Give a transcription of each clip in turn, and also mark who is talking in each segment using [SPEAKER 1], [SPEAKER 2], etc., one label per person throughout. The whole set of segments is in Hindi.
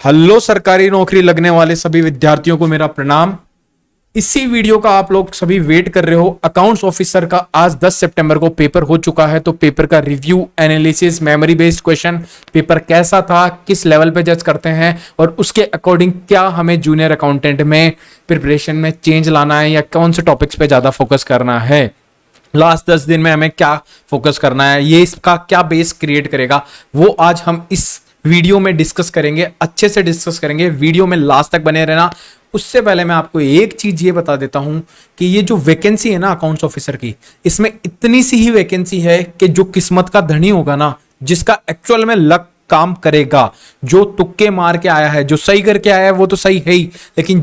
[SPEAKER 1] हेलो सरकारी नौकरी लगने वाले सभी विद्यार्थियों को मेरा प्रणाम। इसी वीडियो का आप लोग सभी वेट कर रहे हो। अकाउंट्स ऑफिसर का आज 10 सितंबर को पेपर हो चुका है, तो पेपर का review, analysis, memory based question, paper कैसा था, किस लेवल पे जज करते हैं और उसके अकॉर्डिंग क्या हमें जूनियर अकाउंटेंट में प्रिपरेशन में चेंज लाना है या कौन से टॉपिक्स पे ज्यादा फोकस करना है, लास्ट 10 दिन में हमें क्या फोकस करना है, ये इसका क्या बेस क्रिएट करेगा, वो आज हम इस वीडियो में डिस्कस करेंगे। अच्छे से डिस्कस करेंगे, वीडियो में लास्ट तक बने रहना। उससे पहले मैं आपको एक चीज ये बता देता हूं कि ये जो वैकेंसी है ना अकाउंट्स ऑफिसर की, इसमें इतनी सी ही वैकेंसी है कि जो किस्मत का धनी होगा ना, जिसका एक्चुअल में लक काम करेगा, जो तुक्के मार के आया है, जो सही करके आया है वो तो सही है ही, लेकिन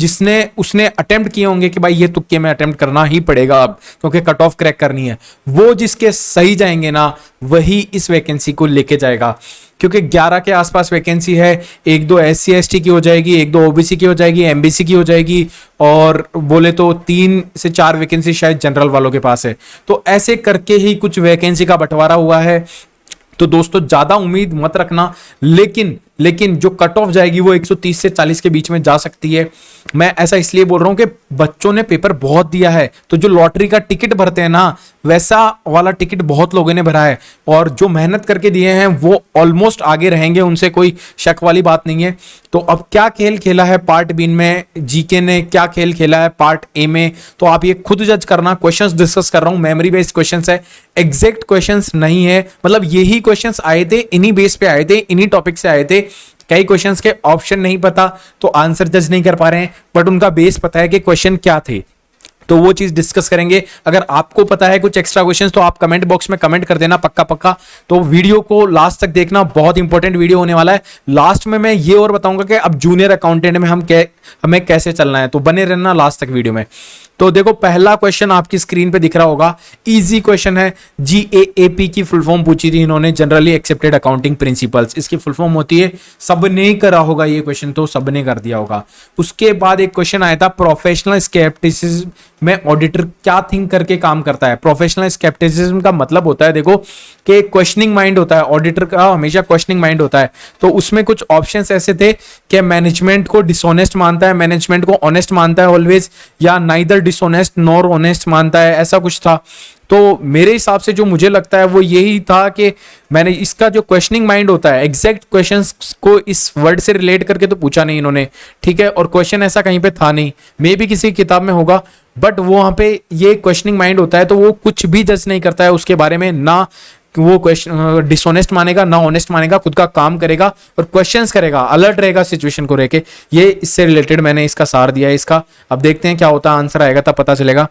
[SPEAKER 1] उसने अटेम्प्ट किए होंगे कि भाई ये तुक्के में अटेम्प्ट करना ही पड़ेगा अब क्योंकि कट ऑफ क्रैक करनी है, वो जिसके सही जाएंगे ना वही इस वैकेंसी को लेके जाएगा। क्योंकि 11 के आसपास वैकेंसी है, एक दो SC ST की हो जाएगी, एक दो OBC की हो जाएगी, MBC की हो जाएगी और बोले तो 3 से 4 वैकेंसी शायद जनरल वालों के पास है। तो ऐसे करके ही कुछ वैकेंसी का बंटवारा हुआ है। तो दोस्तों ज्यादा उम्मीद मत रखना, लेकिन जो कट ऑफ जाएगी वो 130 से 40 के बीच में जा सकती है। मैं ऐसा इसलिए बोल रहा हूं कि बच्चों ने पेपर बहुत दिया है, तो जो लॉटरी का टिकट भरते हैं ना, वैसा वाला टिकट बहुत लोगों ने भरा है और जो मेहनत करके दिए हैं वो ऑलमोस्ट आगे रहेंगे, उनसे कोई शक वाली बात नहीं है। तो अब क्या खेल खेला है पार्ट बी में, जीके ने क्या खेल खेला है पार्ट ए में, तो आप ये खुद जज करना। क्वेश्चंस डिस्कस कर रहा हूं, मेमोरी बेस्ड क्वेश्चंस है, एग्जैक्ट क्वेश्चंस नहीं है। मतलब यही क्वेश्चंस आए थे, इन्हीं बेस पे आए थे, इन्हीं टॉपिक से आए थे। कई क्वेश्चंस के ऑप्शन नहीं पता तो आंसर जज नहीं कर पा रहे हैं, बट उनका बेस पता है कि क्वेश्चन क्या थे, तो वो चीज डिस्कस करेंगे। अगर आपको पता है कुछ एक्स्ट्रा क्वेश्चंस तो आप कमेंट बॉक्स में कमेंट कर देना पक्का। तो वीडियो को लास्ट तक देखना, बहुत इंपॉर्टेंट वीडियो होने वाला है। लास्ट में मैं ये और बताऊंगा कि अब जूनियर अकाउंटेंट में हमें कैसे चलना है, तो बने रहना लास्ट तक वीडियो में। तो देखो पहला क्वेश्चन आपकी स्क्रीन पे दिख रहा होगा, इजी क्वेश्चन है। GAAP की फुल फॉर्म पूछी थी इन्होंने, जनरली एक्सेप्टेड अकाउंटिंग प्रिंसिपल्स। इसकी फुल फॉर्म होती है, सबने ही करा होगा ये क्वेश्चन, तो सबने कर दिया होगा। उसके बाद एक क्वेश्चन आया था, प्रोफेशनल स्केप्टिसिज्म में ऑडिटर क्या थिंक करके काम करता है। प्रोफेशनल स्केप्टिसिज्म का मतलब होता है देखो कि क्वेश्चनिंग माइंड होता है, ऑडिटर का हमेशा क्वेश्चनिंग माइंड होता है। तो उसमें कुछ ऑप्शंस ऐसे थे कि मैनेजमेंट को डिसऑनेस्ट मानता है, मैनेजमेंट को ऑनेस्ट मानता है ऑलवेज, या नाइदर डिसऑनेस्ट नॉर ऑनेस्ट मानता है, ऐसा कुछ था। तो मेरे हिसाब से जो मुझे लगता है वो यही था कि मैंने इसका जो क्वेश्चनिंग माइंड होता है, एग्जैक्ट क्वेश्चंस को इस वर्ड से रिलेट करके तो पूछा नहीं इन्होंने, ठीक है, और क्वेश्चन ऐसा कहीं पे था नहीं, मे बी किसी किताब में होगा, बट वो वहां पे ये क्वेश्चनिंग माइंड होता है तो वो कुछ भी जज नहीं करता है उसके बारे में, ना वो क्वेश्चन डिसऑनेस्ट मानेगा ना ऑनेस्ट मानेगा, खुद का काम करेगा और क्वेश्चंस करेगा, अलर्ट रहेगा सिचुएशन को लेके। ये इससे रिलेटेड मैंने इसका सार दिया है इसका। अब देखते हैं क्या होता है, आंसर आएगा तब पता चलेगा।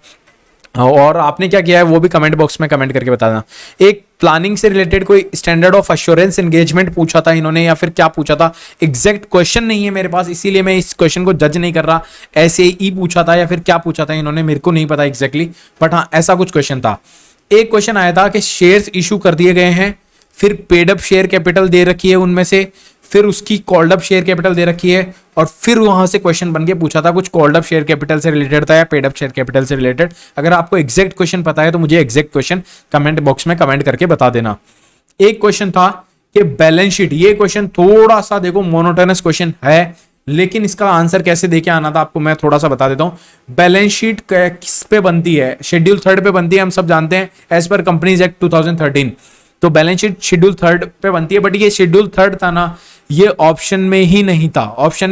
[SPEAKER 1] और आपने क्या किया है वो भी कमेंट बॉक्स में कमेंट करके बताना। एक प्लानिंग से रिलेटेड कोई स्टैंडर्ड ऑफ अश्योरेंस एंगेजमेंट पूछा था इन्होंने, या फिर क्या पूछा था, एग्जैक्ट क्वेश्चन नहीं है मेरे पास, इसीलिए मैं इस क्वेश्चन को जज नहीं कर रहा। SAE पूछा था या फिर क्या पूछा था इन्होंने, मेरे को नहीं पता एग्जैक्टली, बट हाँ ऐसा कुछ क्वेश्चन था। एक क्वेश्चन आया था कि शेयर्स इशू कर दिए गए हैं, फिर पेड अप शेयर कैपिटल दे रखी है उनमें से, फिर उसकी कॉल्ड अप शेयर कैपिटल दे रखी है, और फिर वहां से क्वेश्चन बन के पूछा था कुछ कॉल्ड अप शेयर कैपिटल से रिलेटेड था या पेड अप शेयर कैपिटल से रिलेटेड। अगर आपको एग्जैक्ट क्वेश्चन पता है तो मुझे एग्जैक्ट क्वेश्चन कमेंट बॉक्स में कमेंट करके बता देना। एक क्वेश्चन था कि बैलेंस शीट, ये क्वेश्चन थोड़ा सा देखो मोनोटोनस क्वेश्चन है, लेकिन इसका आंसर कैसे देके आना था आपको मैं थोड़ा सा बता देता हूं। बैलेंस शीट किस पे बनती है, शेड्यूल 3 पे बनती है, हम सब जानते हैं एज पर कंपनीज एक्ट 2013। तो बैलेंस शीट शेड्यूल 3 पे बनती है, बट ये शेड्यूल 3 था ना, ये ऑप्शन में ही नहीं था, ऑप्शन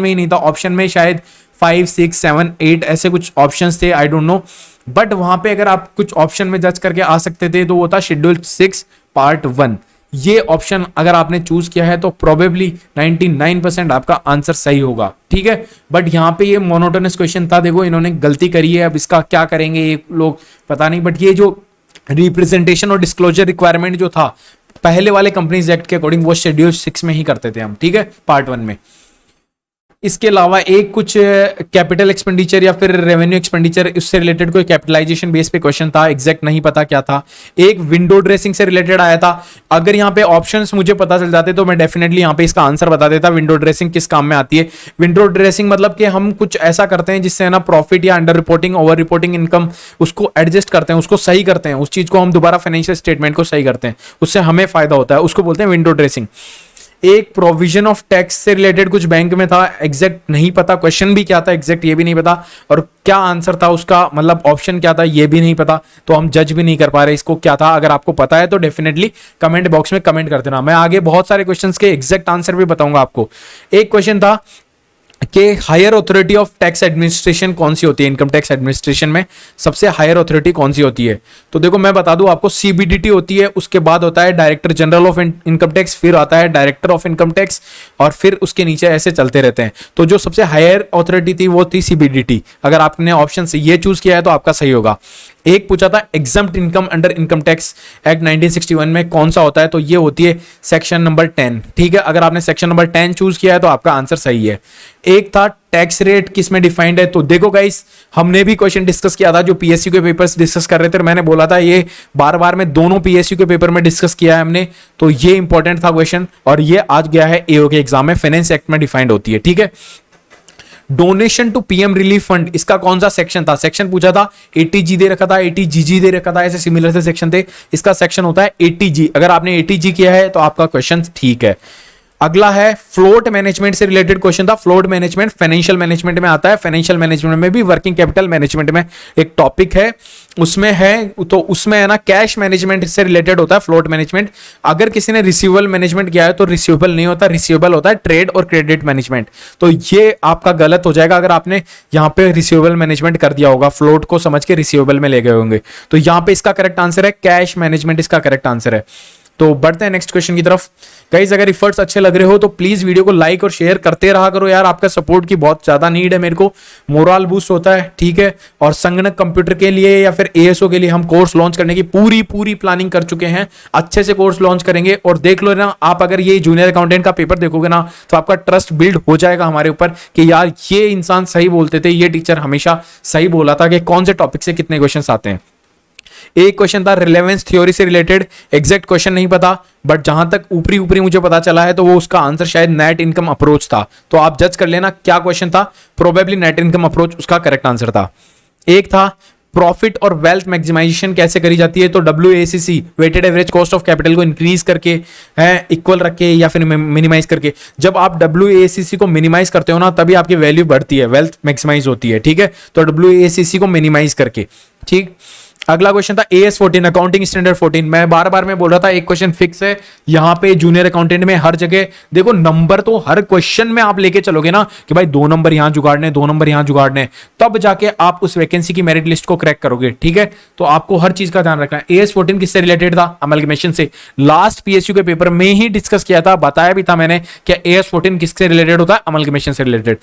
[SPEAKER 1] में शायद 5, 6, 7, 8 ऐसे कुछ ऑप्शंस थे, आई डोंट नो, बट वहां पे अगर आप कुछ ऑप्शन में जज करके आ सकते थे तो वो था शेड्यूल 6 पार्ट 1। ये ऑप्शन अगर आपने चूज किया है तो प्रोबेबली 99% आपका आंसर सही होगा, ठीक है। बट यहाँ पे ये मोनोटोनस क्वेश्चन था, देखो इन्होंने गलती करी है, अब इसका क्या करेंगे ये लोग पता नहीं, बट ये जो रिप्रेजेंटेशन और डिस्क्लोजर रिक्वायरमेंट जो था पहले वाले कंपनीज एक्ट के अकॉर्डिंग, वो शेड्यूल 6 में ही करते थे हम, ठीक है, पार्ट 1 में। इसके अलावा एक कुछ कैपिटल एक्सपेंडिचर या फिर रेवेन्यू एक्सपेंडिचर उससे रिलेटेड कोई कैपिटलाइजेशन बेस पे क्वेश्चन था, एग्जैक्ट नहीं पता क्या था। एक विंडो ड्रेसिंग से रिलेटेड आया था, अगर यहाँ पे ऑप्शंस मुझे पता चल जाते तो मैं डेफिनेटली यहाँ पे इसका आंसर बता देता। विंडो ड्रेसिंग किस काम में आती है? विंडो ड्रेसिंग मतलब कि हम कुछ ऐसा करते हैं जिससे ना प्रॉफिट या under reporting, over reporting income, उसको एडजस्ट करते हैं, उसको सही करते हैं, उस चीज को हम दोबारा फाइनेंशियल स्टेटमेंट को सही करते हैं, उससे हमें फायदा होता है, उसको बोलते हैं विंडो ड्रेसिंग। एक प्रोविजन ऑफ टैक्स से रिलेटेड कुछ बैंक में था, एग्जैक्ट नहीं पता क्वेश्चन भी क्या था एग्जैक्ट ये भी नहीं पता, और क्या आंसर था उसका, मतलब ऑप्शन क्या था ये भी नहीं पता, तो हम जज भी नहीं कर पा रहे इसको क्या था। अगर आपको पता है तो डेफिनेटली कमेंट बॉक्स में कमेंट कर देना। मैं आगे बहुत सारे क्वेश्चंस के एग्जैक्ट आंसर भी बताऊंगा आपको। एक क्वेश्चन था कि higher authority of tax administration कौन सी होती है, इनकम टैक्स एडमिनिस्ट्रेशन में सबसे हायर अथॉरिटी कौन सी होती है। तो देखो मैं बता दूं आपको, सीबीडीटी होती है, उसके बाद होता है director general of income tax, फिर आता है डायरेक्टर ऑफ इनकम टैक्स, और फिर उसके नीचे ऐसे चलते रहते हैं। तो जो सबसे हायर अथॉरिटी थी वो थी सीबीडीटी। अगर आपने ऑप्शन से ये चूज किया है तो आपका सही होगा। एक पूछा था exempt income under income tax act 1961 में कौन सा होता है, तो ये होती है सेक्शन नंबर 10। ठीक है, अगर आपने सेक्शन नंबर 10 चूज किया है तो आपका आंसर सही है। एक था टैक्स रेट किस में डिफाइंड है, तो देखो गाइस हमने भी क्वेश्चन डिस्कस किया था जो पीएसयू के पेपर्स डिस्कस कर रहे थे, मैंने बोला था ये बार बार में दोनों पीएसयू के पेपर में डिस्कस किया है हमने, तो ये इंपॉर्टेंट था क्वेश्चन, और ये आज गया है एओ के एग्जाम में, फाइनेंस एक्ट में डिफाइंड होती है। ठीक है, donation to PM relief fund, इसका कौन सा सेक्शन था, सेक्शन पूछा था, एटीजी दे रखा था, एटीजीजी दे रखा था, ऐसे सिमिलर से सेक्शन थे, इसका सेक्शन होता है एटीजी। अगर आपने एटीजी किया है तो आपका क्वेश्चन ठीक है। अगला है फ्लोट मैनेजमेंट से रिलेटेड क्वेश्चन था। फ्लोट मैनेजमेंट फाइनेंशियल मैनेजमेंट में आता है, फाइनेंशियल मैनेजमेंट में भी वर्किंग कैपिटल मैनेजमेंट में एक टॉपिक है, उसमें है, तो उसमें है ना कैश मैनेजमेंट से रिलेटेड होता है फ्लोट मैनेजमेंट। अगर किसी ने रिसीवेबल मैनेजमेंट किया है तो रिसीवेबल नहीं होता, रिसीवेबल होता है ट्रेड और क्रेडिट मैनेजमेंट। तो ये आपका गलत हो जाएगा अगर आपने यहाँ पे रिसीवेबल मैनेजमेंट कर दिया होगा, फ्लोट को समझ के रिसीवेबल में ले गए होंगे। तो यहाँ पे इसका करेक्ट आंसर है कैश मैनेजमेंट, इसका करेक्ट आंसर है। तो बढ़ते हैं नेक्स्ट क्वेश्चन की तरफ। गाइस अगर एफर्ट्स अच्छे लग रहे हो तो प्लीज वीडियो को लाइक और शेयर करते रहा करो यार, आपका सपोर्ट की बहुत ज्यादा नीड है मेरे को, मोरल बूस्ट होता है। ठीक है, और संगणक कंप्यूटर के लिए या फिर एएसओ के लिए हम कोर्स लॉन्च करने की पूरी प्लानिंग कर चुके हैं, अच्छे से कोर्स लॉन्च करेंगे। और देख लो ना आप, अगर ये जूनियर अकाउंटेंट का पेपर देखोगे ना तो आपका ट्रस्ट बिल्ड हो जाएगा हमारे ऊपर कि यार ये इंसान सही बोलते थे, ये टीचर हमेशा सही बोला था कि कौन से टॉपिक से कितने क्वेश्चन आते हैं। एक क्वेश्चन था रिलेवेंस थ्योरी से रिलेटेड, एग्जैक्ट क्वेश्चन नहीं पता, बट जहां तक ऊपरी मुझे पता चला है तो वो उसका आंसर शायद नेट इनकम अप्रोच था। तो आप जज कर लेना क्या क्वेश्चन था, प्रोबेबली नेट इनकम अप्रोच उसका करेक्ट आंसर था। एक था प्रॉफिट और वेल्थ मैक्सिमाइजेशन कैसे करी जाती है, तो WACC weighted average cost of capital को इंक्रीज करके है, इक्वल रख के या फिर मिनिमाइज करके। जब आप WACC को मिनिमाइज करते हो ना तभी आपकी वैल्यू बढ़ती है, वेल्थ मैक्सिमाइज होती है। ठीक है, तो WACC को मिनिमाइज करके। ठीक, अगला क्वेश्चन था AS14 अकाउंटिंग स्टैंडर्ड 14। मैं बार में बोल रहा था एक क्वेश्चन फिक्स है यहां पे जूनियर अकाउंटेंट में, हर जगह देखो नंबर तो हर क्वेश्चन में आप लेके चलोगे ना कि भाई 2 नंबर यहां जुगाड़ने, 2 नंबर यहां जुगाड़ने, तब जाके आप उस वैकेंसी की मेरिट लिस्ट को क्रैक करोगे। ठीक है, तो आपको हर चीज का ध्यान रखना है। AS14 किससे रिलेटेड था, अमलगमेशन से। लास्ट PSU के पेपर में ही डिस्कस किया था, बताया भी था मैंने कि AS14 किससे रिलेटेड होता है, अमलगमेशन से related.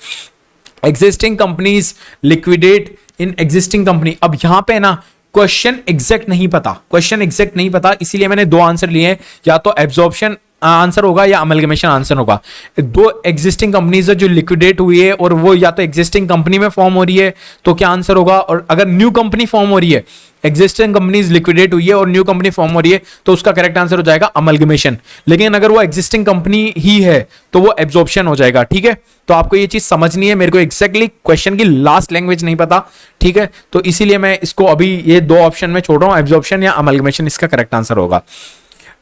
[SPEAKER 1] Existing companies liquidate in existing company, अब यहां पे ना क्वेश्चन एग्जैक्ट नहीं पता, क्वेश्चन एग्जैक्ट नहीं पता, इसीलिए मैंने 2 आंसर लिए हैं, या तो एब्जॉर्प्शन आंसर होगा या अमलगमेशन आंसर होगा। 2 एग्जिस्टिंग कंपनीज जो लिक्विडेट हुई है और वो या तो एग्जिस्टिंग कंपनी में फॉर्म हो रही है तो क्या आंसर होगा, और अगर न्यू कंपनी फॉर्म हो रही है, एग्जिस्टिंग कंपनीज लिक्विडेट हुई है और न्यू कंपनी फॉर्म हो रही है तो उसका करेक्ट आंसर हो जाएगा अमलगमेशन। लेकिन अगर वो एग्जिस्टिंग कंपनी ही है तो वो एब्जॉर्प्शन हो जाएगा। ठीक है, तो आपको ये चीज समझनी है, मेरे को एग्जैक्टली क्वेश्चन की लास्ट लैंग्वेज नहीं पता। ठीक है, तो इसीलिए मैं इसको अभी ये 2 ऑप्शन में छोड़ रहा हूं, एब्जॉर्प्शन या अमलगमेशन इसका करेक्ट आंसर होगा।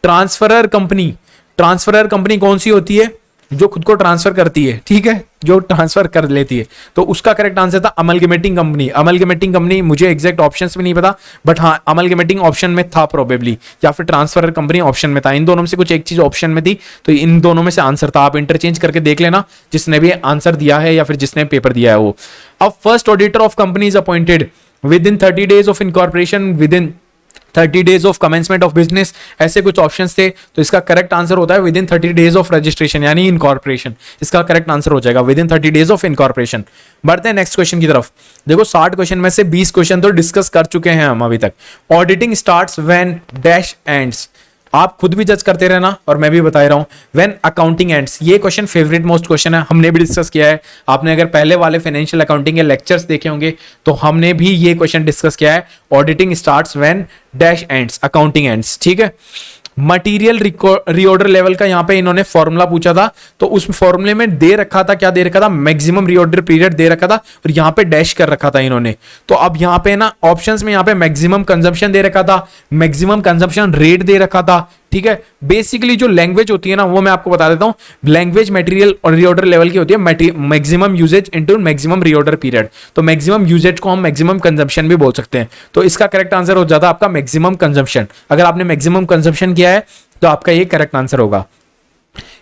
[SPEAKER 1] ट्रांसफरर कंपनी, ट्रांसफरर कंपनी कौन सी होती है, जो खुद को ट्रांसफर करती है। ठीक है, जो ट्रांसफर कर लेती है, तो उसका करेक्ट आंसर था अमलगमेटिंग कंपनी। अमलगमेटिंग कंपनी मुझे एग्जैक्ट ऑप्शंस भी नहीं पता, बट हाँ अमलगमेटिंग ऑप्शन में था प्रोबेबली, या फिर ट्रांसफर कंपनी ऑप्शन में था। इन दोनों में से कुछ एक चीज ऑप्शन में थी, तो इन दोनों में से आंसर था। आप इंटरचेंज करके देख लेना जिसने भी आंसर दिया है या फिर जिसने पेपर दिया है वो। अब first auditor of company is appointed with in 30 days of incorporation, with in 30 days of commencement of business, ऐसे कुछ ऑप्शंस थे। तो इसका करेक्ट आंसर होता है with in 30 days of registration यानी इनकॉर्पोरेशन, इसका करेक्ट आंसर हो जाएगा with in 30 days of incorporation. बढ़ते हैं नेक्स्ट क्वेश्चन की तरफ। देखो 60 क्वेश्चन में से 20 क्वेश्चन तो डिस्कस कर चुके हैं हम अभी तक। Auditing starts when dash ends, आप खुद भी जज करते रहना और मैं भी बता रहा हूं, व्हेन अकाउंटिंग एंड्स। ये क्वेश्चन फेवरेट मोस्ट क्वेश्चन है, हमने भी डिस्कस किया है। आपने अगर पहले वाले फाइनेंशियल अकाउंटिंग के लेक्चर्स देखे होंगे तो हमने भी ये क्वेश्चन डिस्कस किया है। Auditing starts when dash ends, accounting ends. ठीक है, मटीरियल रीऑर्डर लेवल का यहाँ पे इन्होंने फॉर्मूला पूछा था, तो उस फॉर्मूले में दे रखा था, क्या दे रखा था, मैक्सिमम रीऑर्डर पीरियड दे रखा था और यहाँ पे डैश कर रखा था इन्होंने। तो अब यहाँ पे ना ऑप्शंस में यहाँ पे मैक्सिमम कंजम्पशन दे रखा था, मैक्सिमम कंजम्पशन रेट दे रखा था। ठीक है। बेसिकली जो लैंग्वेज होती है ना वो मैं आपको बता देता हूं, लैंग्वेज मटेरियल और रीऑर्डर लेवल की होती है, maximum usage into maximum reorder period. तो मैक्सिमम यूजेज को हम मैक्सिमम कंजम्पशन भी बोल सकते हैं। तो इसका करेक्ट आंसर हो जाता है आपका मैक्सिमम कंजम्पशन। अगर आपने मैक्सिमम कंजम्पशन किया है तो आपका ये करेक्ट आंसर होगा।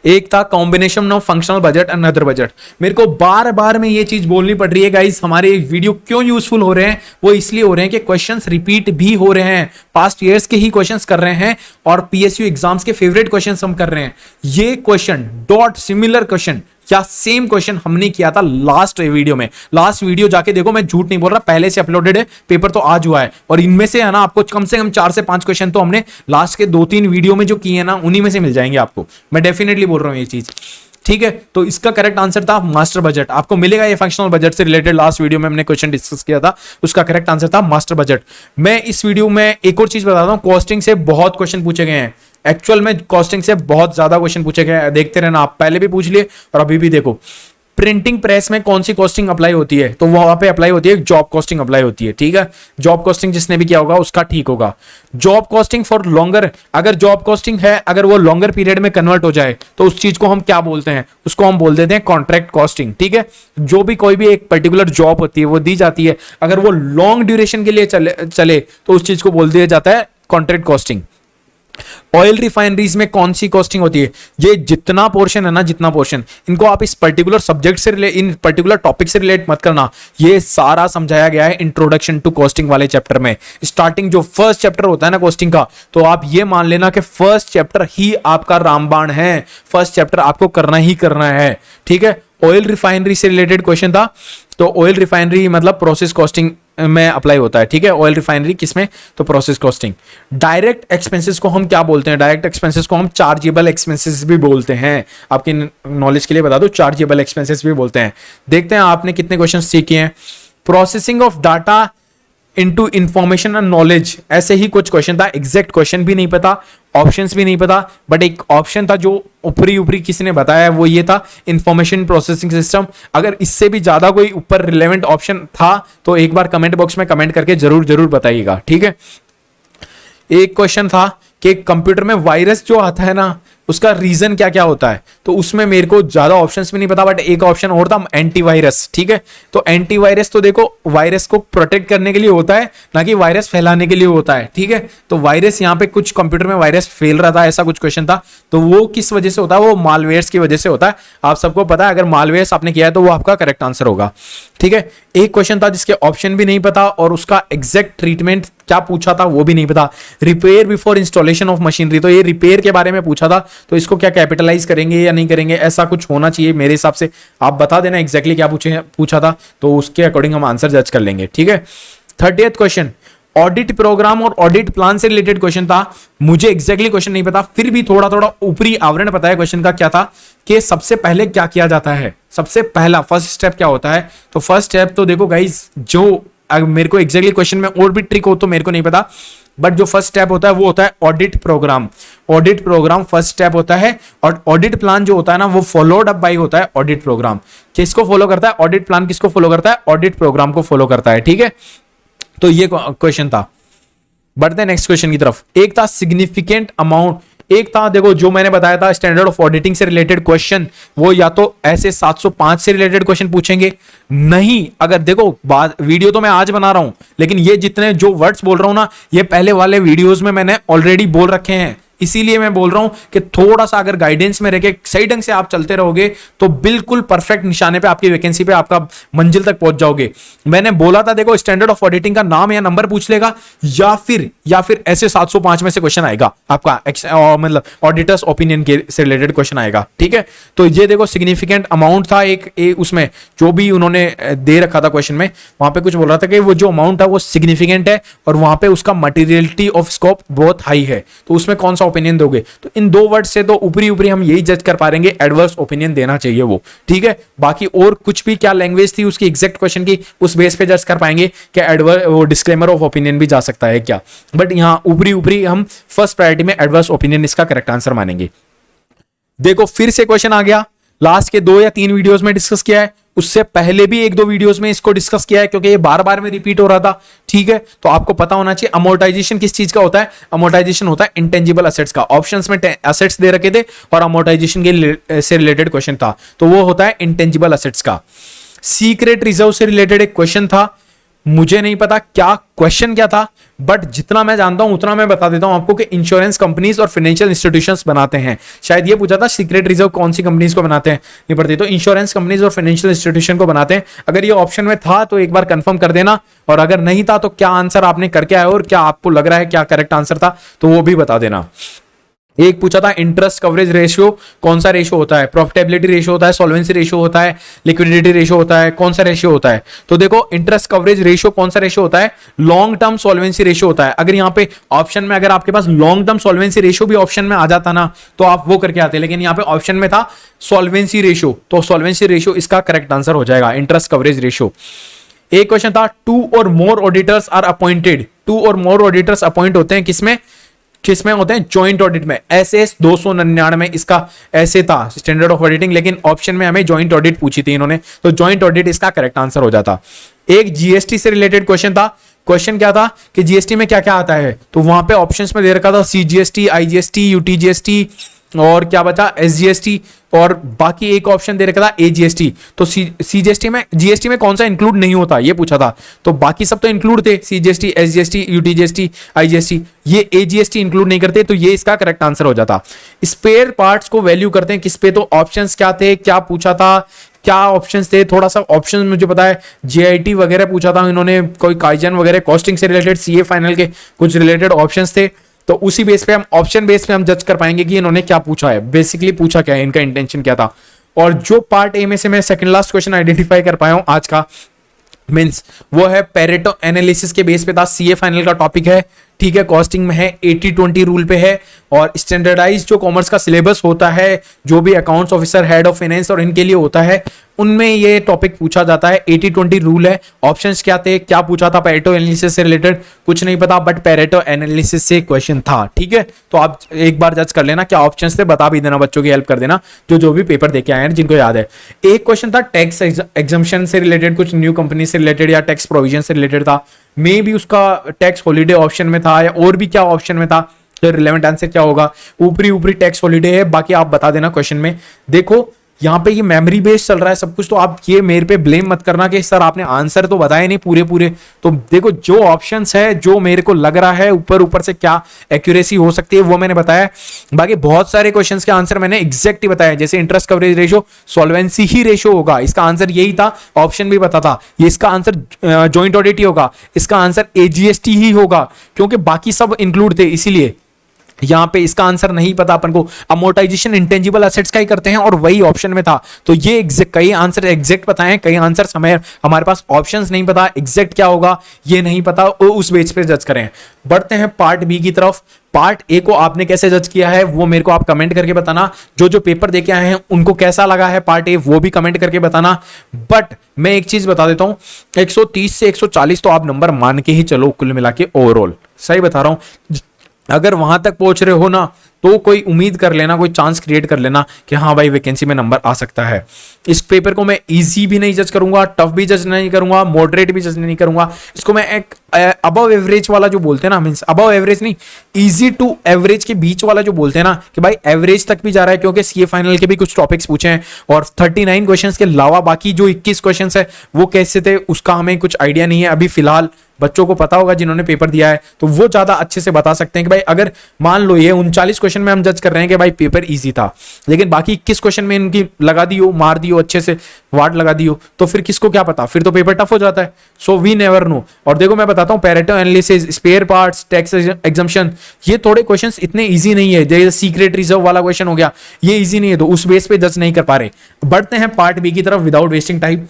[SPEAKER 1] एक था combination of functional budget and other budget. मेरे को बार बार में ये चीज बोलनी पड़ रही है गाइस, हमारे वीडियो क्यों यूजफुल हो रहे हैं, वो इसलिए हो रहे हैं कि क्वेश्चंस रिपीट भी हो रहे हैं, पास्ट ईयर्स के ही क्वेश्चंस कर रहे हैं और पीएसयू एग्जाम्स के फेवरेट क्वेश्चंस हम कर रहे हैं। ये क्वेश्चन डॉट सिमिलर क्वेश्चन या सेम क्वेश्चन हमने किया था लास्ट वीडियो में। लास्ट वीडियो जाके देखो, मैं झूठ नहीं बोल रहा, पहले से अपलोडेड है, पेपर तो आज हुआ है। और इनमें से है ना आपको कम से कम 4 से 5 क्वेश्चन तो हमने लास्ट के 2-3 वीडियो में जो किए हैं ना उन्हीं में से मिल जाएंगे आपको, मैं डेफिनेटली बोल रहा हूं ये चीज, ठीक है। तो इसका करेक्ट आंसर था मास्टर बजट। आपको मिलेगा ये फंक्शनल बजट से रिलेटेड, लास्ट वीडियो में हमने क्वेश्चन डिस्कस किया था, उसका करेक्ट आंसर था मास्टर बजट। मैं इस वीडियो में एक और चीज बताता हूं, कॉस्टिंग से बहुत क्वेश्चन पूछे गए हैं। एक्चुअल में कॉस्टिंग से बहुत ज्यादा क्वेश्चन पूछे गए हैं, देखते रहना आप, पहले भी पूछ लिए और अभी भी देखो। प्रिंटिंग प्रेस में कौन सी कॉस्टिंग अप्लाई होती है, तो वहां पे अप्लाई होती है जॉब कॉस्टिंग अप्लाई होती है, ठीक है। जॉब कॉस्टिंग जिसने भी किया होगा उसका ठीक होगा। जॉब कॉस्टिंग फॉर लॉन्गर, अगर जॉब कॉस्टिंग है अगर वो लॉन्गर पीरियड में कन्वर्ट हो जाए तो उस चीज को हम क्या बोलते हैं, उसको हम बोल देते हैं कॉन्ट्रैक्ट कॉस्टिंग, ठीक है। जो भी कोई भी एक पर्टिकुलर जॉब होती है वो दी जाती है, अगर वो लॉन्ग ड्यूरेशन के लिए चले तो उस चीज को बोल दिया जाता है कॉन्ट्रैक्ट कॉस्टिंग। ऑयल रिफाइनरीज में कौन सी कॉस्टिंग होती है, ये जितना पोर्शन है ना, जितना पोर्शन, इनको आप इस पर्टिकुलर सब्जेक्ट से इन पर्टिकुलर टॉपिक से रिलेट मत करना, ये सारा समझाया गया है इंट्रोडक्शन टू कॉस्टिंग वाले चैप्टर में। स्टार्टिंग जो फर्स्ट चैप्टर होता है ना कॉस्टिंग का, तो आप ये मान लेना कि फर्स्ट चैप्टर ही आपका रामबाण है, फर्स्ट चैप्टर आपको करना ही करना है, ठीक है। ऑयल रिफाइनरी से रिलेटेड क्वेश्चन था, तो ऑयल रिफाइनरी मतलब प्रोसेस कॉस्टिंग में अप्लाई होता है, ठीक है। ऑयल रिफाइनरी किसमें, तो प्रोसेस कॉस्टिंग। डायरेक्ट एक्सपेंसेस को हम क्या बोलते हैं, डायरेक्ट एक्सपेंसेस को हम चार्जेबल एक्सपेंसेस भी बोलते हैं। आपके नॉलेज के लिए बता दो, चार्जेबल एक्सपेंसेस भी बोलते हैं। देखते हैं आपने कितने क्वेश्चन सीखे हैं। Processing of data into information and knowledge, ऐसे ही कुछ क्वेश्चन था, एग्जैक्ट क्वेश्चन भी नहीं पता, ऑप्शंस भी नहीं पता, बट एक ऑप्शन था जो ऊपरी ऊपरी किसी ने बताया, वो ये था इंफॉर्मेशन प्रोसेसिंग सिस्टम। अगर इससे भी ज्यादा कोई ऊपर रिलेवेंट ऑप्शन था तो एक बार कमेंट बॉक्स में कमेंट करके जरूर जरूर बताइएगा, ठीक है। एक क्वेश्चन था कि कंप्यूटर में वायरस जो आता है ना उसका रीजन क्या क्या होता है, तो उसमें मेरे को ज्यादा ऑप्शंस भी नहीं पता, बट एक ऑप्शन और था एंटीवायरस, ठीक है। तो एंटीवायरस तो देखो वायरस को प्रोटेक्ट करने के लिए होता है, ना कि वायरस फैलाने के लिए होता है, ठीक है। तो वायरस यहाँ पे कुछ कंप्यूटर में वायरस फैल रहा था, ऐसा कुछ क्वेश्चन था, तो वो किस वजह से होता है, वो मालवेयर्स की वजह से होता है। आप सबको पता है, अगर मालवेयर्स आपने किया है तो वो आपका करेक्ट आंसर होगा, ठीक है। एक क्वेश्चन था जिसके ऑप्शन भी नहीं पता और उसका एग्जैक्ट ट्रीटमेंट क्या पूछा था वो भी नहीं पता, repair before installation of machinery, तो ये रिपेयर के बारे में पूछा था, तो इसको क्या कैपिटलाइज करेंगे या नहीं करेंगे, ऐसा कुछ होना चाहिए मेरे हिसाब से। आप बता देना एग्जैक्टली क्या पूछा था, तो उसके अकॉर्डिंग हम आंसर जज कर लेंगे, ठीक है। 30th क्वेश्चन, ऑडिट प्रोग्राम और ऑडिट प्लान से रिलेटेड क्वेश्चन था। मुझे एग्जैक्टली क्वेश्चन नहीं पता, फिर भी थोड़ा थोड़ा ऊपरी आवरण पता है क्वेश्चन का क्या था, कि सबसे पहले क्या किया जाता है, सबसे पहला फर्स्ट स्टेप क्या होता है। तो फर्स्ट स्टेप तो देखो गाइस, जो मेरे को एग्जैक्टली क्वेश्चन में और भी ट्रिक हो तो मेरे को नहीं पता, बट जो फर्स्ट स्टेप होता है वो होता है audit programme. Audit programme first step होता है, और ऑडिट प्लान जो होता है ना वो फॉलोड अप बाय होता है ऑडिट प्रोग्राम। किसको फॉलो करता है, ऑडिट प्लान किसको फॉलो करता है, ऑडिट प्रोग्राम को फॉलो करता है, ठीक है। तो ये क्वेश्चन था। बढ़ते हैं नेक्स्ट क्वेश्चन की तरफ। एक था सिग्निफिकेंट अमाउंट, एक था देखो जो मैंने बताया था स्टैंडर्ड ऑफ ऑडिटिंग से रिलेटेड क्वेश्चन, वो या तो ऐसे 705 से रिलेटेड क्वेश्चन पूछेंगे, नहीं अगर देखो बात वीडियो तो मैं आज बना रहा हूं, लेकिन ये जितने जो वर्ड्स बोल रहा हूं ना ये पहले वाले वीडियोस में मैंने ऑलरेडी बोल रखे हैं, इसीलिए मैं बोल रहा हूं कि थोड़ा सा अगर गाइडेंस में रहकर सही ढंग से आप चलते रहोगे तो बिल्कुल परफेक्ट निशाने पे आपकी वैकेंसी पे आपका मंजिल तक पहुंच जाओगे। मैंने बोला था देखो स्टैंडर्ड ऑफ ऑडिटिंग का नाम या नंबर पूछ लेगा, या फिर ऐसे 705 में से क्वेश्चन आएगा आपका, मतलब ऑडिटर्स ओपिनियन के से रिलेटेड क्वेश्चन आएगा, ठीक है। तो ये देखो सिग्निफिकेंट अमाउंट था एक उसमें जो भी उन्होंने दे रखा था क्वेश्चन में, वहां पे कुछ बोल रहा था कि वो जो अमाउंट है वो सिग्निफिकेंट है और वहां पे उसका मटेरियलिटी ऑफ स्कोप बहुत हाई है, तो उसमें कौन सा ओपिनियन दोगे। तो इन दो वर्ड से तो ऊपरी ऊपरी हम यही जज कर पाएंगे, एडवर्स ओपिनियन देना चाहिए वो, ठीक है। बाकी और कुछ भी क्या लैंग्वेज थी उसकी एग्जैक्ट क्वेश्चन की, उस बेस पे जज कर पाएंगे कि एडवर्स वो डिस्क्लेमर ऑफ ओपिनियन भी जा सकता है क्या, बट यहां ऊपरी ऊपरी हम फर्स्ट प्रायोरिटी में एडवर्स ओपिनियन इसका करेक्ट आंसर मानेंगे। देखो फिर से क्वेश्चन आ गया, लास्ट के 2 या 3 वीडियोस में डिस्कस किया है, उससे पहले भी 1-2 वीडियोस में इसको डिस्कस किया है, क्योंकि ये बार बार में रिपीट हो रहा था। ठीक है, तो आपको पता होना चाहिए अमोर्टाइजेशन किस चीज का होता है। अमोर्टाइजेशन होता है इंटेंजिबल असेट्स का। ऑप्शंस में एसेट्स दे रखे थे और अमोर्टाइजेशन के से रिलेटेड क्वेश्चन था, तो वो होता है इंटेंजिबल असेट्स का। सीक्रेट रिजर्व से रिलेटेड एक क्वेश्चन था, मुझे नहीं पता क्या क्वेश्चन क्या था, बट जितना मैं जानता हूं उतना मैं बता देता हूं आपको कि इंश्योरेंस कंपनीज और फाइनेंशियल इंस्टीट्यूशंस बनाते हैं। शायद ये पूछा था सीक्रेट रिजर्व कौन सी कंपनीज को बनाते हैं, नहीं पड़ती, तो इंश्योरेंस कंपनीज और फाइनेंशियल इंस्टीट्यूशन को बनाते हैं। अगर ये ऑप्शन में था तो एक बार कंफर्म कर देना, और अगर नहीं था तो क्या आंसर आपने करके आए और क्या आपको लग रहा है क्या करेक्ट आंसर था, तो वो भी बता देना। एक पूछा था इंटरेस्ट कवरेज रेशियो कौन सा रेशियो होता है, प्रॉफिटेबिलिटी रेशियो होता है, सॉल्वेंसी रेशियो होता है, लिक्विडिटी रेशियो होता है, कौन सा रेशियो होता है। तो देखो इंटरेस्ट कवरेज रेशियो कौन सा रेशियो होता है, लॉन्ग टर्म सॉल्वेंसी रेशियो होता है। अगर यहाँ पे ऑप्शन में अगर आपके पास लॉन्ग टर्म सॉल्वेंसी रेशियो भी ऑप्शन में आ जाता ना तो आप वो करके आते, लेकिन यहाँ पे ऑप्शन में था सॉल्वेंसी रेशियो, तो सॉल्वेंसी रेशियो इसका करेक्ट आंसर हो जाएगा, इंटरेस्ट कवरेज रेशियो। एक क्वेश्चन था 2 और मोर ऑडिटर्स आर अपॉइंटेड, 2 और मोर ऑडिटर्स अपॉइंट होते हैं किसमें, किसमें होते हैं, जॉइंट ऑडिट में। एसएस 299 में इसका ऐसे था स्टैंडर्ड ऑफ ऑडिटिंग, लेकिन ऑप्शन में हमें जॉइंट ऑडिट पूछी थी इन्होंने, तो जॉइंट ऑडिट इसका करेक्ट आंसर हो जाता। एक जीएसटी से रिलेटेड क्वेश्चन था, क्वेश्चन क्या था कि जीएसटी में क्या क्या आता है, तो वहां पे ऑप्शंस में दे रखा था सीजीएसटी, आईजीएसटी, यूटीजीएसटी और क्या बचा एसजीएसटी, और बाकी एक ऑप्शन दे रखा था एजीएसटी। तो सीजीएसटी में जीएसटी में कौन सा इंक्लूड नहीं होता ये पूछा था, तो बाकी सब तो इंक्लूड थे, सीजीएसटी, एसजीएसटी, यूटीजीएसटी, आईजीएसटी, ये एजीएसटी इंक्लूड नहीं करते, तो ये इसका करेक्ट आंसर हो जाता। स्पेयर पार्ट्स को वैल्यू करते हैं किस पे, तो ऑप्शंस क्या थे, क्या पूछा था, क्या ऑप्शंस थे, थोड़ा सा ऑप्शंस मुझे पता है, जेआईटी वगैरह पूछा था इन्होंने, कोई काइजन वगैरह, कॉस्टिंग से रिलेटेड, सीए फाइनल के कुछ रिलेटेड ऑप्शंस थे, तो उसी बेस पे हम ऑप्शन बेस पे हम जज कर पाएंगे कि इन्होंने क्या पूछा है, बेसिकली पूछा क्या है, इनका इंटेंशन क्या था। और जो पार्ट ए में से मैं सेकंड लास्ट क्वेश्चन आइडेंटिफाई कर पाया हूं आज का, मींस वो है पेरेटो एनालिसिस के बेस पे था, सीए फाइनल का टॉपिक है। ठीक है, कॉस्टिंग में है, 80-20 रूल पे है, और स्टैंडर्डाइज जो कॉमर्स का सिलेबस होता है, जो भी accounts officer, head of finance और इनके लिए होता है, उनमें ये टॉपिक पूछा जाता है। 80-20 रूल है। ऑप्शंस क्या थे, क्या पूछा था, पेरेटो एनालिसिस से रिलेटेड कुछ नहीं पता, बट पेरेटो एनालिसिस से क्वेश्चन था। ठीक है, तो आप एक बार जज कर लेना क्या ऑप्शंस थे, बता भी देना, बच्चों की हेल्प कर देना जो भी पेपर देके आए हैं जिनको याद है। एक क्वेश्चन था टैक्स एग्जम्पशन से रिलेटेड, कुछ न्यू कंपनी से रिलेटेड या टैक्स प्रोविजन से रिलेटेड था, मे भी उसका टैक्स हॉलीडे ऑप्शन में था या और भी क्या ऑप्शन में था, तो रिलेवेंट आंसर क्या होगा, ऊपरी ऊपरी टैक्स हॉलीडे है, बाकी आप बता देना क्वेश्चन में। देखो यहाँ पे ये मेमोरी बेस्ड चल रहा है सब कुछ, तो आप ये मेरे पे ब्लेम मत करना कि सर आपने आंसर तो बताए नहीं पूरे पूरे। तो देखो जो ऑप्शंस है, जो मेरे को लग रहा है ऊपर ऊपर से क्या एक्यूरेसी हो सकती है वो मैंने बताया, बाकी बहुत सारे क्वेश्चंस के आंसर मैंने एग्जैक्ट ही बताया। जैसे इंटरेस्ट कवरेज रेशियो सॉल्वेंसी ही रेशियो होगा, इसका आंसर यही था, ऑप्शन भी पता था, ये इसका आंसर जॉइंट ऑडिट ही होगा, इसका आंसर एजीएसटी ही होगा, क्योंकि बाकी सब इंक्लूड थे, इसीलिए यहां पे इसका आंसर नहीं पता अपन को। अमोर्टाइजेशन इंटेंजिबल एसेट्स का ही करते हैं और वही ऑप्शन में था, तो ये कई आंसर एग्जैक्ट पता है, कई आंसर हमारे पास ऑप्शंस नहीं पता, एग्जैक्ट क्या होगा ये नहीं पता, उस बेस पे जज करें। बढ़ते हैं पार्ट बी की तरफ। पार्ट ए को आपने कैसे जज किया है वो मेरे को आप कमेंट करके बताना, जो पेपर देके आए हैं उनको कैसा लगा है पार्ट ए वो भी कमेंट करके बताना। बट मैं एक चीज बता देता हूं, 130 से 140 तो आप नंबर मान के ही चलो कुल मिला के, ओवरऑल सही बता रहा हूं। अगर वहां तक पहुंच रहे हो ना तो कोई उम्मीद कर लेना, कोई चांस क्रिएट कर लेना कि हाँ भाई वैकेंसी में नंबर आ सकता है। इस पेपर को मैं इजी भी नहीं जज करूंगा, टफ भी जज नहीं करूंगा, मॉडरेट भी जज नहीं करूंगा, इसको मैं एक अबव एवरेज वाला जो बोलते हैं ना, मींस अबव एवरेज नहीं, इजी टू एवरेज के बीच वाला जो बोलते हैं ना कि भाई एवरेज तक भी जा रहा है, क्योंकि सीए फाइनल के भी कुछ टॉपिक्स पूछे हैं और 39 क्वेश्चंस के अलावा बाकी जो 21 क्वेश्चंस है वो कैसे थे उसका हमें कुछ आइडिया नहीं है अभी फिलहाल। बच्चों को पता होगा जिन्होंने पेपर दिया है, तो वो ज्यादा अच्छे से बता सकते हैं कि भाई अगर मान लो ये 39 क्वेश्चन में हम जज कर रहे हैं कि भाई पेपर इजी था, लेकिन बाकी 21 क्वेश्चन में इनकी लगा दी हो, मार दी हो अच्छे से, वाट लगा दी हो, तो फिर किसको क्या पता, फिर तो पेपर टफ हो जाता है। So we never know. और देखो मैं बताता हूं, Pareto analysis, spare parts, tax exemption, ये थोड़े क्वेश्चंस इतने इजी नहीं है। जैसे सीक्रेट रिजर्व वाला क्वेश्चन हो गया, ये इजी नहीं है, तो उस बेस पे जज नहीं कर पा रहे। बढ़ते हैं पार्ट बी की तरफ without wasting time.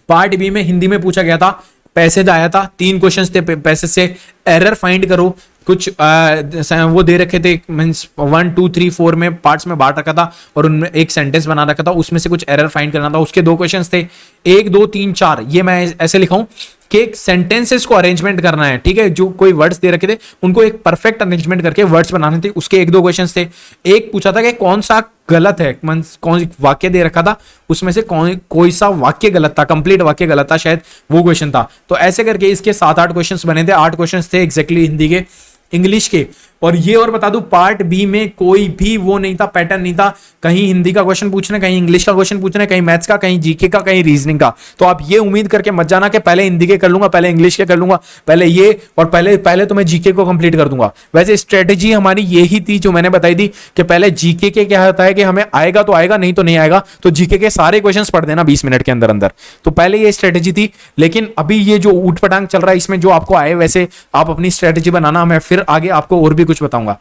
[SPEAKER 1] Part B में हिंदी में पूछा गया था, पैसेज आया था, 3 क्वेश्चंस थे पैसेज से, एरर फाइंड करो। कुछ वो दे रखे थे, मींस 1 2 3 4 में पार्ट्स में बांट रखा था और उनमें एक सेंटेंस बना रखा था, उसमें से कुछ एरर फाइंड करना था। उसके 2 क्वेश्चंस थे, 1 2 3 4, ये मैं ऐसे लिखा हूं कि सेंटेंसेस को अरेंजमेंट करना है, ठीक है। जो कोई वर्ड्स दे रखे थे उनको एक परफेक्ट अरेंजमेंट करके वर्ड्स बनाने थे, उसके एक दो क्वेश्चंस थे। एक पूछा था कि कौन सा गलत है, कौन वाक्य दे रखा था उसमें से कोई सा वाक्य गलत था, कंप्लीट वाक्य गलत था, शायद वो क्वेश्चन था। तो ऐसे करके इसके 7-8 क्वेश्चंस बने थे, 8 क्वेश्चंस थे एग्जैक्टली हिंदी के, इंग्लिश के। और ये और बता दूं, पार्ट बी में कोई भी वो नहीं था, पैटर्न नहीं था, कहीं हिंदी का क्वेश्चन पूछ रहे, कहीं इंग्लिश का क्वेश्चन पूछ रहे, कहीं मैथ्स का, कहीं जीके का, कहीं रीजनिंग का। तो आप ये उम्मीद करके मत जाना कि पहले हिंदी के कर लूंगा, पहले इंग्लिश के कर लूंगा, पहले ये और पहले तो मैं जीके को कंप्लीट कर दूंगा। वैसे स्ट्रेटेजी हमारी यही थी जो मैंने बताई थी कि पहले जीके के क्या होता है कि हमें आएगा तो आएगा, नहीं तो नहीं आएगा, तो जीके के सारे क्वेश्चन पढ़ देना 20 मिनट के अंदर अंदर। तो पहले ये स्ट्रेटेजी थी। लेकिन अभी ये जो ऊट पटांग चल रहा है इसमें जो आपको आए वैसे आप अपनी स्ट्रेटेजी बनाना, मैं फिर आगे आपको और भी कुछ बताऊंगा।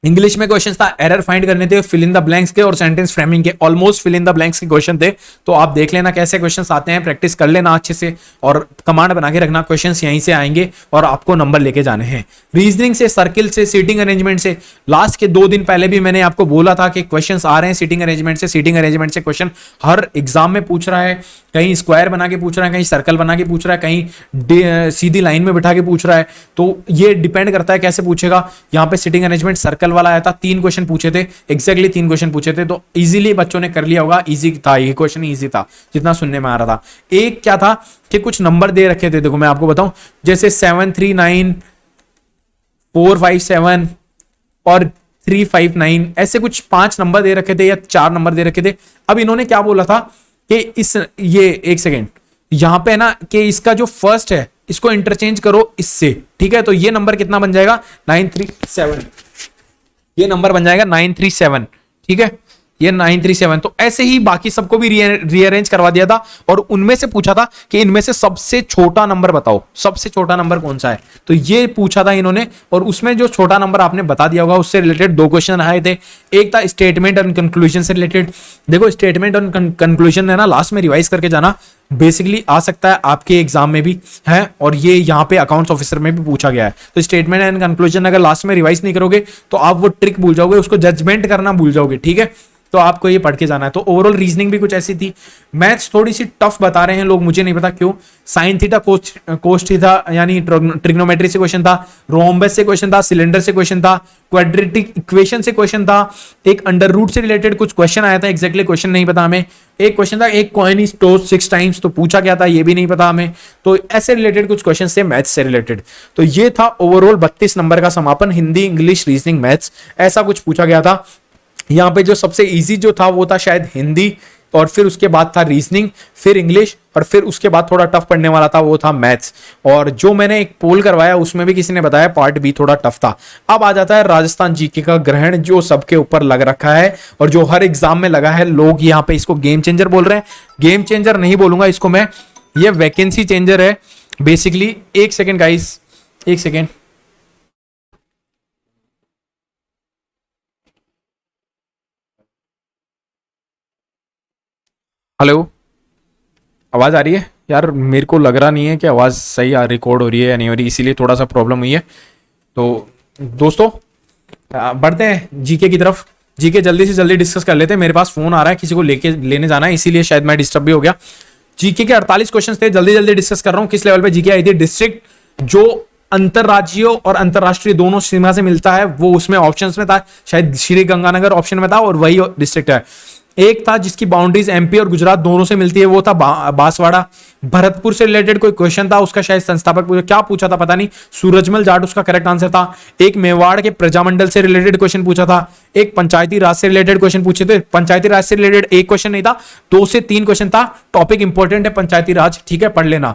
[SPEAKER 1] इंग्लिश में क्वेश्चन था, एरर फाइंड करने थे, फिल इन द ब्लैंक्स के और सेंटेंस फ्रेमिंग के, almost fill in the blanks के क्वेश्चन थे। तो आप देख लेना कैसे क्वेश्चंस आते हैं, प्रैक्टिस कर लेना अच्छे से और कमांड बना के रखना, क्वेश्चंस यहीं से आएंगे और आपको नंबर लेके जाने हैं। रीजनिंग से, सर्किल से, सीटिंग अरेंजमेंट से, लास्ट के 2 दिन पहले भी मैंने आपको बोला था कि क्वेश्चंस आ रहे हैं सीटिंग अरेंजमेंट से। सीटिंग अरेंजमेंट से क्वेश्चन हर एग्जाम में पूछ रहा है, कहीं स्क्वायर बना के पूछ रहा है, कहीं सर्कल बना के पूछ रहा है, कहीं सीधी लाइन में बिठा के पूछ रहा है। तो ये डिपेंड करता है कैसे पूछेगा। यहाँ पे सीटिंग अरेंजमेंट सर्कल वाला आया था, 3 क्वेश्चन पूछे थे, एग्जैक्टली 3 क्वेश्चन पूछे थे, तो इजीली बच्चों ने कर लिया होगा। इजी था ये क्वेश्चन, इजी था जितना सुनने में आ रहा था। एक क्या था कि कुछ नंबर दे रखे थे, देखो मैं आपको बताऊं, जैसे 739, 457 और 359, ऐसे कुछ 5 नंबर दे रखे थे या 4 नंबर दे रखे थे। अब इन्होंने क्या बोला था कि ये एक सेकेंड, यहां पे ना कि इसका जो फर्स्ट है इसको इंटरचेंज करो इससे, ठीक है। तो ये नंबर कितना बन जाएगा, 937, ये नंबर बन जाएगा 937, ठीक है, ये 937। तो ऐसे ही बाकी सबको भी रीअरेंज करवा दिया था और उनमें से पूछा था कि इनमें से सबसे छोटा नंबर बताओ, सबसे छोटा नंबर कौन सा है। तो ये पूछा था इन्होंने और उसमें जो छोटा नंबर आपने बता दिया होगा उससे रिलेटेड 2 क्वेश्चन आए थे। एक था स्टेटमेंट और कंक्लूजन से रिलेटेड। देखो स्टेटमेंट और कंक्लूजन है ना, लास्ट में रिवाइज करके जाना, बेसिकली आ सकता है आपके एग्जाम में भी है और ये यहाँ पे अकाउंट्स ऑफिसर में भी पूछा गया है। तो स्टेटमेंट एंड कंक्लूजन अगर लास्ट में रिवाइज नहीं करोगे तो आप वो ट्रिक भूल जाओगे, उसको जजमेंट करना भूल जाओगे, ठीक है। तो आपको ये पढ़ के जाना है। तो ओवरऑल रीजनिंग भी कुछ ऐसी थी। मैथ्स थोड़ी सी टफ बता रहे हैं लोग, मुझे नहीं पता क्यों। साइन थीटा कोस थीटा यानी ट्रिग्नोमेट्री से क्वेश्चन था, रोम्बस से क्वेश्चन था, सिलेंडर से क्वेश्चन था, क्वाड्रेटिक इक्वेशन से क्वेश्चन था, एक अंडर रूट से रिलेटेड कुछ क्वेश्चन आया था, एग्जैक्टली क्वेश्चन नहीं पता हमें। एक क्वेश्चन था एक कॉइन इज टॉस्ड 6 टाइम्स, तो पूछा गया था, ये भी नहीं पता हमें। तो ऐसे रिलेटेड कुछ क्वेश्चन थे मैथ्स से रिलेटेड। तो ये था ओवरऑल 32 नंबर का समापन, हिंदी, इंग्लिश, रीजनिंग, मैथ्स, ऐसा कुछ पूछा गया था। यहाँ पे जो सबसे इजी जो था वो था शायद हिंदी, और फिर उसके बाद था रीजनिंग, फिर इंग्लिश, और फिर उसके बाद थोड़ा टफ पढ़ने वाला था वो था मैथ्स। और जो मैंने एक पोल करवाया उसमें भी किसी ने बताया पार्ट बी थोड़ा टफ था। अब आ जाता है राजस्थान जीके का ग्रहण, जो सबके ऊपर लग रखा है और जो हर एग्जाम में लगा है। लोग यहाँ पे इसको गेम चेंजर बोल रहे हैं, गेम चेंजर नहीं बोलूंगा इसको मैं, ये वैकेंसी चेंजर है बेसिकली। एक सेकेंड गाइस, एक सेकेंड, हेलो, आवाज आ रही है यार? मेरे को लग रहा नहीं है कि आवाज सही रिकॉर्ड हो रही है या नहीं हो रही, इसीलिए थोड़ा सा प्रॉब्लम हुई है। तो दोस्तों बढ़ते हैं जीके की तरफ। जीके जल्दी से जल्दी डिस्कस कर लेते हैं, मेरे पास फोन आ रहा है, किसी को लेने जाना है, इसीलिए शायद मैं डिस्टर्ब भी हो गया। जीके के 48 क्वेश्चन थे, जल्दी जल्दी डिस्कस कर रहा हूं। किस लेवल पे जीके आई थी? डिस्ट्रिक्ट जो अंतरराज्यीय और अंतरराष्ट्रीय दोनों सीमा से मिलता है वो उसमें ऑप्शंस में था, शायद श्री गंगानगर ऑप्शन में था और वही डिस्ट्रिक्ट है। एक था जिसकी बाउंड्रीज एमपी और गुजरात दोनों से मिलती है, वो था बांसवाड़ा। भरतपुर से रिलेटेड कोई क्वेश्चन था, उसका शायद संस्थापक क्या पूछा था पता नहीं, सूरजमल जाट उसका करेक्ट आंसर था। एक मेवाड़ के प्रजामंडल से रिलेटेड क्वेश्चन पूछा था। एक पंचायती राज से रिलेटेड क्वेश्चन पूछे थे। पंचायती राज से रिलेटेड एक क्वेश्चन नहीं था, 2 से 3 क्वेश्चन था। टॉपिक इंपॉर्टेंट है पंचायती राज, ठीक है, पढ़ लेना।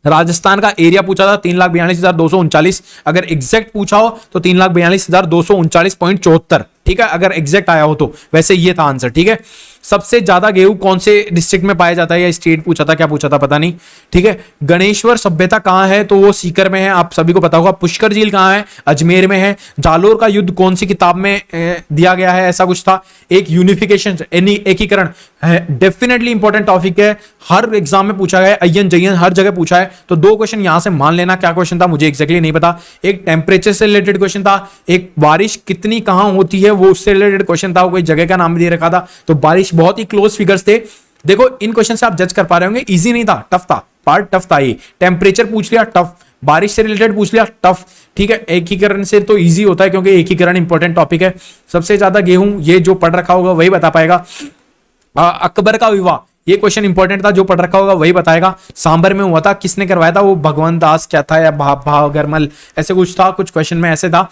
[SPEAKER 1] राजस्थान का एरिया पूछा था 3,42,239, अगर एग्जैक्ट पूछा हो तो 3,42,239.74, ठीक है, अगर एग्जैक्ट आया हो तो। वैसे ये था आंसर, ठीक है। सबसे ज्यादा गेहूं कौन से डिस्ट्रिक्ट में पाया जाता है, या स्टेट पूछा था, क्या पूछा था पता नहीं, ठीक है। गणेश्वर सभ्यता कहां है, तो वो सीकर में है, आप सभी को पता होगा। पुष्कर झील कहां है, अजमेर में है। जालोर का युद्ध कौन सी किताब में दिया गया है, ऐसा कुछ था। एक यूनिफिकेशन एकीकरण है, डेफिनेटली इंपॉर्टेंट टॉपिक है, हर एग्जाम में पूछा गया, अय्यन जयन हर जगह पूछा है। तो 2 क्वेश्चन यहां से मान लेना, क्या क्वेश्चन था मुझे एग्जैक्टली नहीं पता। एक टेम्परेचर से रिलेटेड क्वेश्चन था, एक बारिश कितनी कहां होती है वो उससे रिलेटेड क्वेश्चन था, वो कोई जगह का नाम भी दे रखा था। तो बारिश बहुत ही क्लोज फिगर्स थे। देखो इन क्वेश्चन से आप जज कर पा रहे होंगे, इजी नहीं था, टफ था, पार्ट टफ था ये। टेम्परेचर पूछ लिया टफ, बारिश से रिलेटेड पूछ लिया टफ, ठीक है। एकीकरण से तो इजी होता है क्योंकि एकीकरण इंपॉर्टेंट टॉपिक है। सबसे ज्यादा गेहूं, ये जो पढ़ रखा होगा वही बता पाएगा। अकबर का विवाह, ये क्वेश्चन इंपॉर्टेंट था, जो पढ़ रखा होगा वही बताएगा। सांबर में हुआ था, किसने करवाया था, वो भगवंत दास क्या था या भागरमल ऐसे कुछ था, कुछ क्वेश्चन में ऐसे था।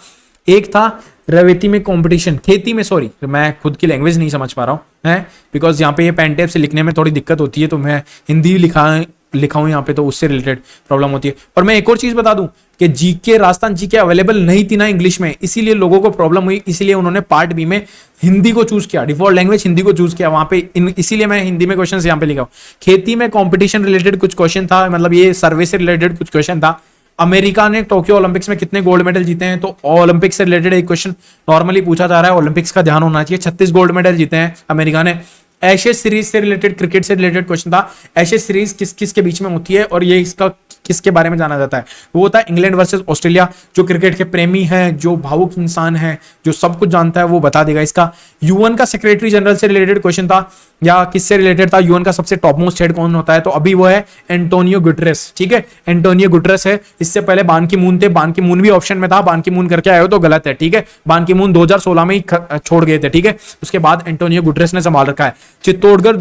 [SPEAKER 1] एक था रवेती में कंपटीशन, खेती में, सॉरी मैं खुद की लैंग्वेज नहीं समझ पा रहा हूँ है, बिकॉज यहाँ पे ये पेन टेप से लिखने में थोड़ी दिक्कत होती है, तो मैं हिंदी लिखा हूँ यहाँ पे, तो उससे रिलेटेड प्रॉब्लम होती है। और मैं एक और चीज बता दूं कि जीके, राजस्थान जीके अवेलेबल नहीं थी ना इंग्लिश में, इसीलिए लोगों को प्रॉब्लम हुई, इसीलिए उन्होंने पार्ट बी में हिंदी को चूज किया, डिफॉल्ट लैंग्वेज हिंदी को चूज किया वहां पे, इसीलिए मैं हिंदी में क्वेश्चन यहाँ पे लिखा हूं। खेती में कंपटीशन रिलेटेड कुछ क्वेश्चन था, मतलब ये सर्वे से रिलेटेड कुछ क्वेश्चन था। अमेरिका ने टोक्यो ओलंपिक्स में कितने गोल्ड मेडल जीते हैं, तो ओलंपिक्स से रिलेटेड एक क्वेश्चन नॉर्मली पूछा जा रहा है, ओलंपिक्स का ध्यान होना चाहिए। 36 गोल्ड मेडल जीते हैं अमेरिका ने। एशेज सीरीज से रिलेटेड, क्रिकेट से रिलेटेड क्वेश्चन था, एशेज सीरीज किस किस के बीच में होती है और ये इसका किसके बारे में जाना जाता है, वो होता है इंग्लैंड वर्सेस ऑस्ट्रेलिया। जो क्रिकेट के प्रेमी हैं, जो भावुक इंसान है, जो सब कुछ जानता है, वो बता देगा इसका। यूएन का सेक्रेटरी जनरल से रिलेटेड क्वेश्चन था, या किससे रिलेटेड था, यूएन का सबसे टॉप मोस्ट हेड कौन होता है, तो अभी वो है एंटोनियो गुटरेस, ठीक है, एंटोनियो गुटरेस है। इससे पहले बान की मून थे, बान की मून भी ऑप्शन में था, बान की मून करके आए हो तो गलत है, ठीक है। बान की मून 2016 में ही छोड़ गए थे, ठीक है। उसके बाद एंटोनियो गुटरेस ने संभाल रखा है। चित्तौड़गढ़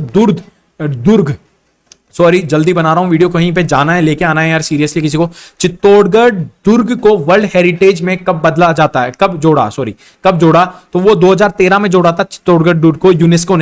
[SPEAKER 1] दुर्ग, सॉरी जल्दी बना रहा हूं वीडियो, कहीं पे जाना है, लेके आना है यार सीरियसली किसी को। चित्तौड़गढ़ दुर्ग को वर्ल्ड हेरिटेज में कब बदला जाता है, कब जोड़ा, तो वो 2013 में जोड़ा था चित्तौड़गढ़ दुर्ग को यूनेस्को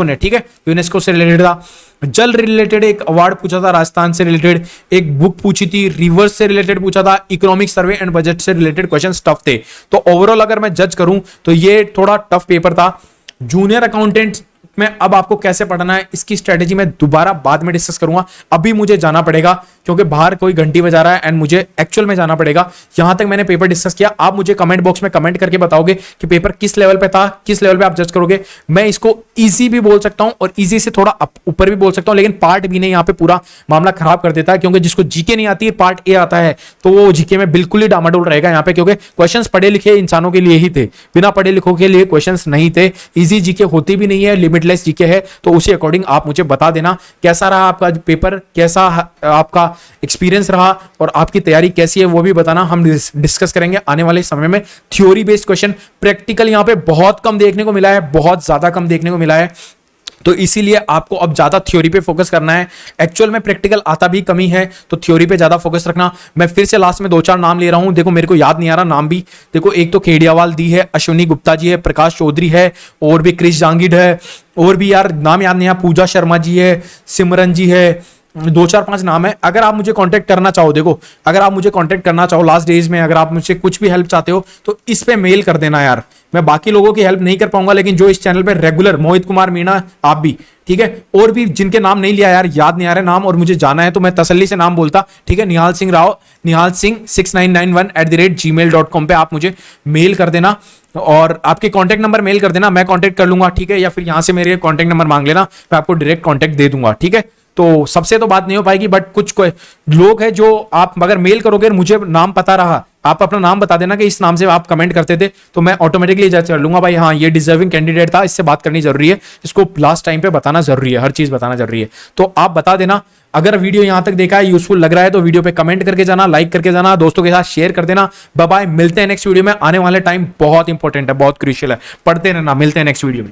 [SPEAKER 1] ने, ठीक है, यूनेस्को से रिलेटेड था। जल रिलेटेड एक अवार्ड पूछा था, राजस्थान से रिलेटेड एक बुक पूछी थी, रिवर्स से रिलेटेड पूछा था, इकोनॉमिक सर्वे एंड बजट से रिलेटेड क्वेश्चन टफ थे। तो ओवरऑल अगर मैं जज करूं तो ये थोड़ा टफ पेपर था। जूनियर अकाउंटेंट में अब आपको कैसे पढ़ना है, इसकी स्ट्रेटेजी मैं दोबारा बाद में डिस्कस करूंगा। अभी मुझे जाना पड़ेगा क्योंकि बाहर कोई घंटी बजा रहा है एंड मुझे एक्चुअल में जाना पड़ेगा। यहां तक मैंने पेपर डिस्कस किया, आप मुझे कमेंट बॉक्स में कमेंट करके बताओगे कि पेपर किस लेवल पे था, किस लेवल पे आप जज करोगे। मैं इसको इजी भी बोल सकता हूं और इजी से थोड़ा ऊपर भी बोल सकता हूं, लेकिन पार्ट बी ने यहां पे पूरा मामला खराब कर देता है, क्योंकि जिसको जीके नहीं आती है, पार्ट ए आता है, तो वो जीके में बिल्कुल ही डामाडोल रहेगा यहाँ पे, क्योंकि क्वेश्चंस पढ़े लिखे इंसानों के लिए ही थे, बिना पढ़े लिखों के लिए क्वेश्चंस नहीं थे। इजी जीके होती भी नहीं है, लिमिटलेस जीके है। तो उसी अकॉर्डिंग आप मुझे बता देना कैसा रहा आपका पेपर, कैसा आपका एक्सपीरियंस रहा और आपकी तैयारी कैसी है, वो भी बताना। हम डिस्कस करेंगे आने वाले समय में थ्योरी बेस्ड क्वेश्चन। प्रैक्टिकल यहां पे बहुत कम देखने को मिला है, बहुत ज्यादा कम देखने को मिला है, तो इसीलिए आपको अब ज्यादा थ्योरी पे फोकस करना है। एक्चुअल में प्रैक्टिकल आता भी कमी है, तो थ्योरी पे ज्यादा फोकस रखना। मैं फिर से लास्ट में 2-4 नाम ले रहा हूं, देखो मेरे को याद नहीं आ रहा नाम भी। देखो एक तो खेड़ियावाल दी है, अश्विनी गुप्ता जी है, प्रकाश चौधरी है, और भी क्रिश जांगिड है, और भी यार नाम याद नहीं है, पूजा शर्मा जी है, सिमरन जी है, 2-4-5 नाम है। अगर आप मुझे कांटेक्ट करना चाहो, देखो अगर आप मुझे कांटेक्ट करना चाहो लास्ट डेज में, अगर आप मुझसे कुछ भी हेल्प चाहते हो तो इस पे मेल कर देना यार। मैं बाकी लोगों की हेल्प नहीं कर पाऊंगा, लेकिन जो इस चैनल पे रेगुलर, मोहित कुमार मीणा आप भी, ठीक है, और भी जिनके नाम नहीं लिया यार, याद नहीं आ रहे नाम और मुझे जाना है, तो मैं तसल्ली से नाम बोलता, ठीक है। निहाल सिंह राव, निहाल सिंह 6991@gmail.com पे आप मुझे मेल कर देना और आपके कांटेक्ट नंबर मेल कर देना, मैं कांटेक्ट कर लूंगा, ठीक है। या फिर यहां से मेरे कांटेक्ट नंबर मांग लेना, मैं आपको डायरेक्ट कांटेक्ट दे दूंगा, ठीक है। तो सबसे तो बात नहीं हो पाएगी, बट कुछ लोग हैं जो आप अगर मेल करोगे, मुझे नाम पता रहा, आप अपना नाम बता देना कि इस नाम से आप कमेंट करते थे, तो मैं ऑटोमेटिकली जज कर लूंगा, भाई हाँ ये डिजर्विंग कैंडिडेट था, इससे बात करनी जरूरी है, इसको लास्ट टाइम पे बताना जरूरी है, हर चीज बताना जरूरी है। तो आप बता देना। अगर वीडियो यहां तक देखा है, यूजफुल लग रहा है, तो वीडियो पे कमेंट करके जाना, लाइक करके जाना, दोस्तों के साथ शेयर कर देना। बाय बाय, मिलते हैं नेक्स्ट वीडियो में। आने वाले टाइम बहुत इंपॉर्टेंट है, बहुत क्रूशियल है, पढ़ते रहना। मिलते हैं नेक्स्ट वीडियो में।